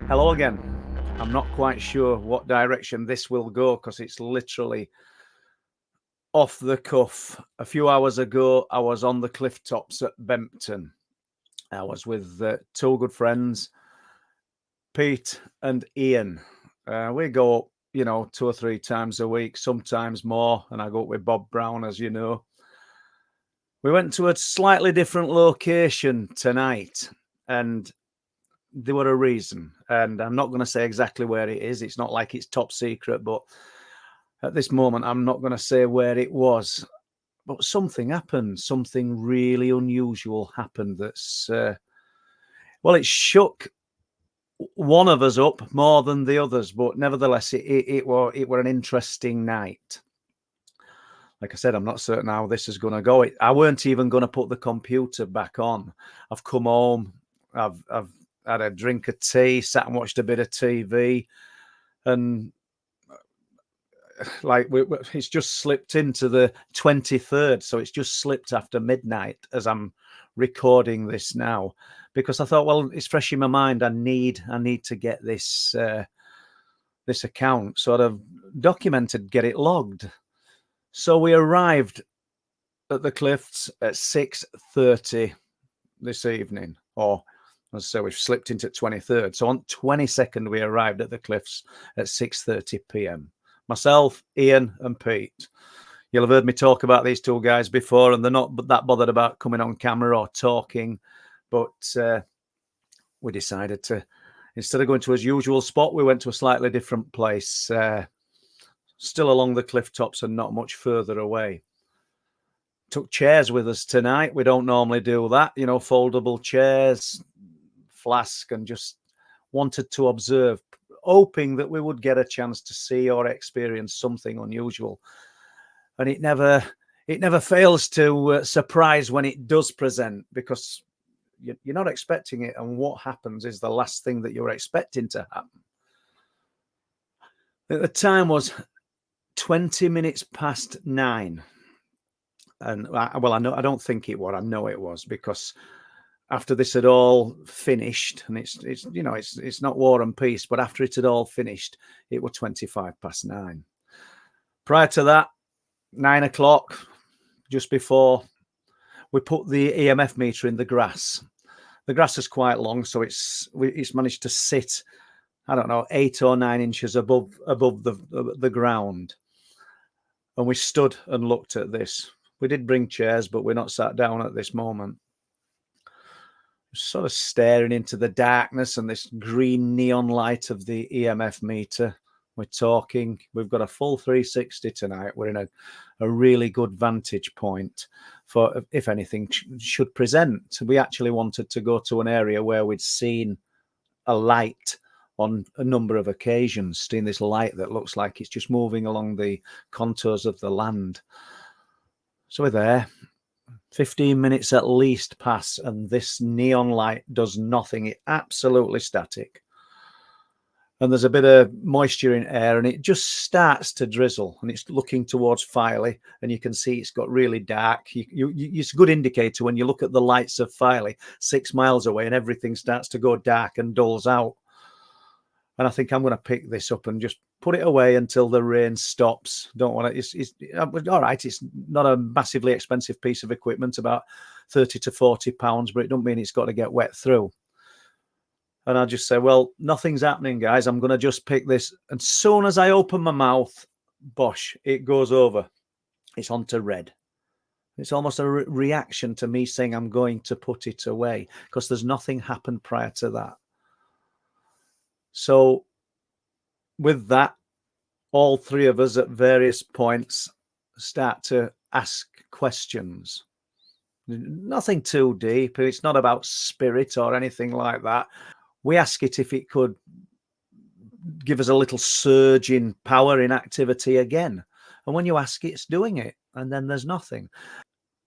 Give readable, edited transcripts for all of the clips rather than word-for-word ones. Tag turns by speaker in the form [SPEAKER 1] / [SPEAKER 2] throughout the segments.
[SPEAKER 1] Hello again. I'm not quite sure what direction this will go because it's literally off the cuff. A few hours ago, I was on the cliff tops at Bempton. I was with two good friends, Pete and Ian. We go up, 2 or 3 times a week, sometimes more, and I go up with Bob Brown, as you know. We went to a slightly different location tonight, and there were a reason, and I'm not going to say exactly where it is. It's not like it's top secret, but at this moment, I'm not going to say where it was. But something happened. Something really unusual happened. That's well, it shook one of us up more than the others, but nevertheless, it were an interesting night. Like I said, I'm not certain how this is going to go. I weren't even going to put the computer back on. I've come home. I've had a drink of tea, sat and watched a bit of TV, and it's just slipped into the 23rd, so it's just slipped after midnight as I'm recording this now, because I thought, well, it's fresh in my mind. I need to get this this account sort of documented, get it logged. So we arrived at the cliffs at 6:30 this evening, or as I say, we've slipped into 23rd. So on 22nd, we arrived at the cliffs at 6:30 p.m. Myself, Ian, and Pete. You'll have heard me talk about these two guys before, and they're not that bothered about coming on camera or talking. But we decided to, instead of going to his usual spot, we went to a slightly different place, still along the cliff tops and not much further away. Took chairs with us tonight. We don't normally do that, foldable chairs, flask, and just wanted to observe, hoping that we would get a chance to see or experience something unusual. And it never fails to surprise when it does present, because you're not expecting it, and what happens is the last thing that you're expecting to happen. The time was 20 minutes past 9. And I don't think it was. I know it was, because after this had all finished, and it's not war and peace, but after it had all finished, it was 25 past 9. Prior to that, 9 o'clock, just before, we put the EMF meter in the grass. The grass is quite long, so it's managed to sit, I don't know, 8 or 9 inches above the ground. And we stood and looked at this. We did bring chairs, but we're not sat down at this moment. Sort of staring into the darkness and this green neon light of the EMF meter. We're talking. We've got a full 360 tonight. We're in a really good vantage point for if anything should present. We actually wanted to go to an area where we'd seen a light on a number of occasions, seeing this light that looks like it's just moving along the contours of the land. So we're there. 15 minutes at least pass, and this neon light does nothing. It's absolutely static. And there's a bit of moisture in air, and it just starts to drizzle, and it's looking towards Filey, and you can see it's got really dark. It's a good indicator when you look at the lights of Filey 6 miles away, and everything starts to go dark and dulls out. And I think I'm going to pick this up and just put it away until the rain stops. Don't want it. It's all right. It's not a massively expensive piece of equipment, about 30 to 40 pounds, but it don't mean it's got to get wet through. And I just say, well, nothing's happening, guys. I'm going to just pick this. And soon as I open my mouth, bosh, it goes over. It's onto red. It's almost a reaction to me saying I'm going to put it away, because there's nothing happened prior to that. So with that, all three of us at various points start to ask questions. Nothing too deep. It's not about spirit or anything like that. We ask it if it could give us a little surge in power, in activity again. And when you ask it, it's doing it. And then there's nothing.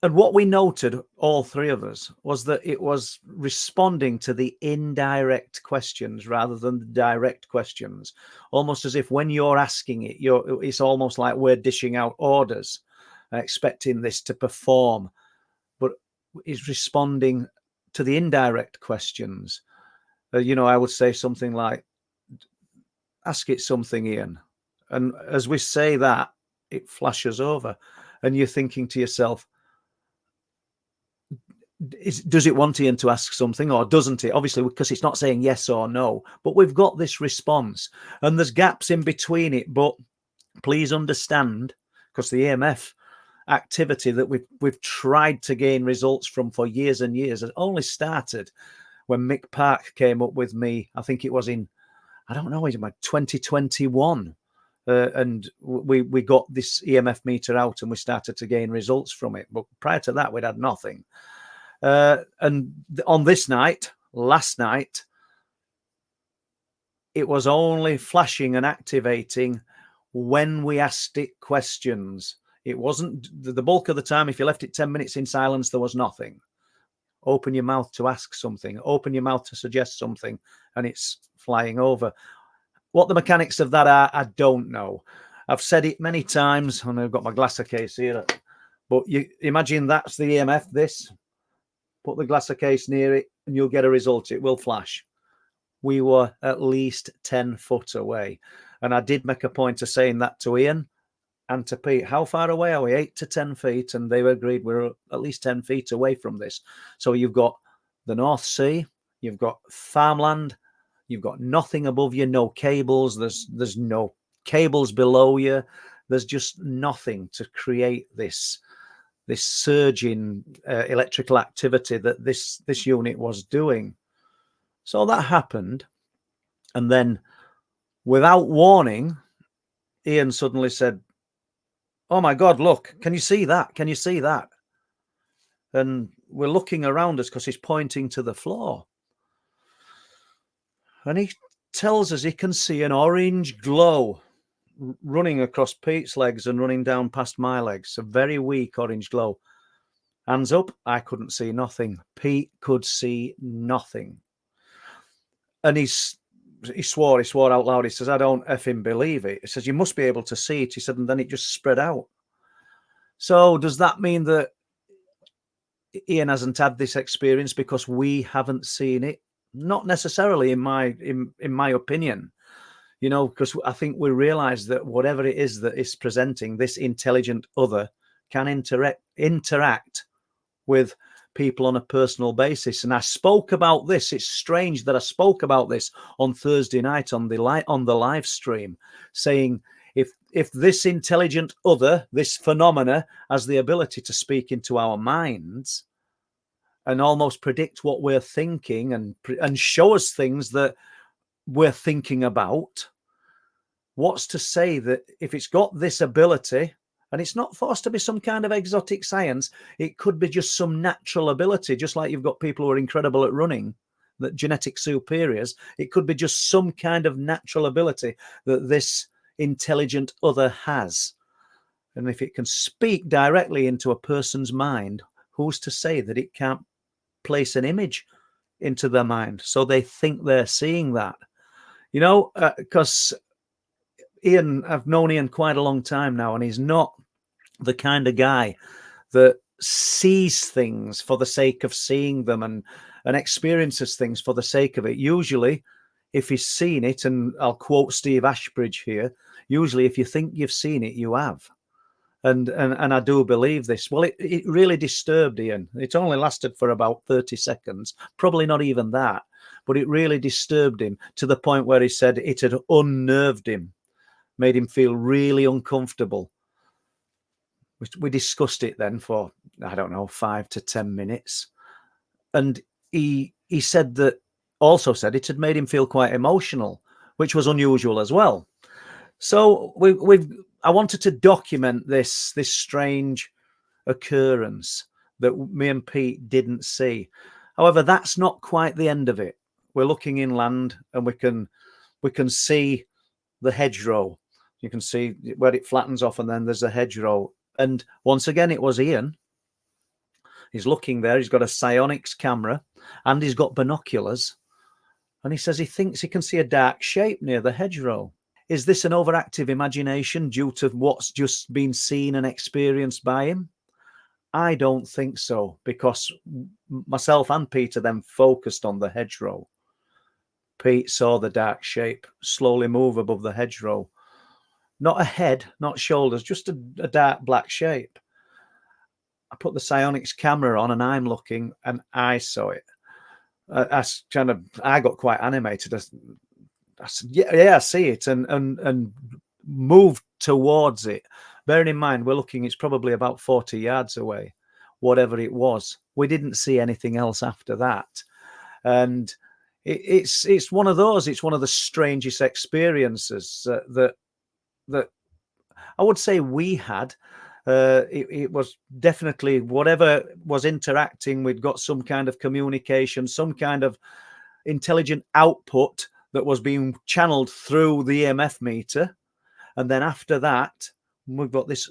[SPEAKER 1] And what we noted, all three of us, was that it was responding to the indirect questions rather than the direct questions. Almost as if when you're asking it, it's almost like we're dishing out orders, expecting this to perform. But is responding to the indirect questions. I would say something like, ask it something, Ian. And as we say that, it flashes over. And you're thinking to yourself, does it want Ian to ask something or doesn't it? Obviously, because it's not saying yes or no. But we've got this response. And there's gaps in between it. But please understand, because the EMF activity that we've tried to gain results from for years and years has only started when Mick Park came up with me. I think it was in, I don't know, it's about 2021, and we got this EMF meter out and we started to gain results from it. But prior to that, we'd had nothing. And on this night, last night, it was only flashing and activating when we asked it questions. It wasn't the bulk of the time. If you left it 10 minutes in silence, there was nothing. Open your mouth to ask something, open your mouth to suggest something, and it's flying over. What the mechanics of that are, I don't know. I've said it many times, and I've got my glasser case here. But you imagine that's the EMF, this. Put the glasser case near it, and you'll get a result. It will flash. We were at least 10 foot away. And I did make a point of saying that to Ian and to Pete. How far away are we? 8 to 10 feet. And they agreed we're at least 10 feet away from this. So you've got the North Sea, you've got farmland, you've got nothing above you, no cables, there's no cables below you. There's just nothing to create this surge in electrical activity that this unit was doing. So that happened. And then without warning, Ian suddenly said, "Oh my God, look, can you see that? Can you see that?" And we're looking around us because he's pointing to the floor. And he tells us he can see an orange glow running across Pete's legs and running down past my legs. A very weak orange glow. Hands up, I couldn't see nothing. Pete could see nothing. And he swore out loud. He says, "I don't effing believe it." He says, "You must be able to see it." He said, and then it just spread out. So does that mean that Ian hasn't had this experience because we haven't seen it? Not necessarily, in my opinion. Because I think we realize that whatever it is that is presenting, this intelligent other can interact with people on a personal basis. And I spoke about this. It's strange that I spoke about this on Thursday night on the live stream, saying if this intelligent other, this phenomena, has the ability to speak into our minds and almost predict what we're thinking and show us things that we're thinking about, what's to say that if it's got this ability, and it's not forced to be some kind of exotic science, it could be just some natural ability, just like you've got people who are incredible at running, that genetic superiors, it could be just some kind of natural ability that this intelligent other has. And if it can speak directly into a person's mind, who's to say that it can't place an image into their mind so they think they're seeing that? Because Ian, I've known Ian quite a long time now, and he's not the kind of guy that sees things for the sake of seeing them and experiences things for the sake of it. Usually, if he's seen it, and I'll quote Steve Ashbridge here, usually if you think you've seen it, you have. And I do believe this. Well, it really disturbed Ian. It only lasted for about 30 seconds, probably not even that, but it really disturbed him to the point where he said it had unnerved him, made him feel really uncomfortable. We discussed it then for, I don't know, 5 to 10 minutes. And he said that, also said it had made him feel quite emotional, which was unusual as well. So I wanted to document this strange occurrence that me and Pete didn't see. However, that's not quite the end of it. We're looking inland and we can see the hedgerow. You can see where it flattens off, and then there's a hedgerow. And once again, it was Ian. He's looking there. He's got a Psionics camera and he's got binoculars. And he says he thinks he can see a dark shape near the hedgerow. Is this an overactive imagination due to what's just been seen and experienced by him? I don't think so, because myself and Peter then focused on the hedgerow. Pete saw the dark shape slowly move above the hedgerow. Not a head, not shoulders, just a dark black shape. I put the psionics camera on and I'm looking and I saw it. I got quite animated. I said, yeah, I see it, and moved towards it. Bearing in mind, we're looking, it's probably about 40 yards away, whatever it was. We didn't see anything else after that. And it's one of those, it's one of the strangest experiences that I would say we had. It was definitely whatever was interacting, we'd got some kind of communication, some kind of intelligent output that was being channeled through the EMF meter. And then after that, we've got this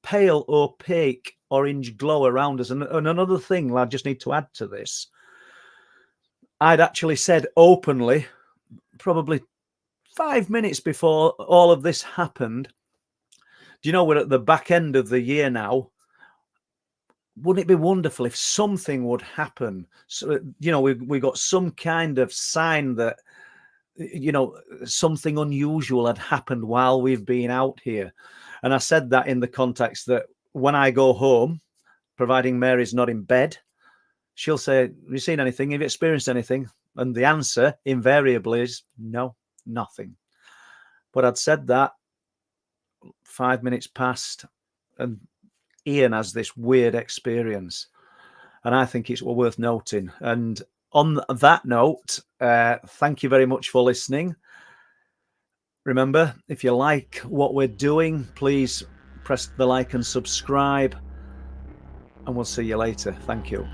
[SPEAKER 1] pale, opaque orange glow around us. And another thing I just need to add to this, I'd actually said openly, probably 5 minutes before all of this happened, do you know, we're at the back end of the year now. Wouldn't it be wonderful if something would happen? So, you know, we got some kind of sign that, you know, something unusual had happened while we've been out here. And I said that in the context that when I go home, providing Mary's not in bed, she'll say, have you seen anything? Have you experienced anything? And the answer invariably is no, nothing. But I'd said that, 5 minutes passed, and Ian has this weird experience. And I think it's worth noting. And on that note, thank you very much for listening. Remember, if you like what we're doing, please press the like and subscribe. And we'll see you later. Thank you.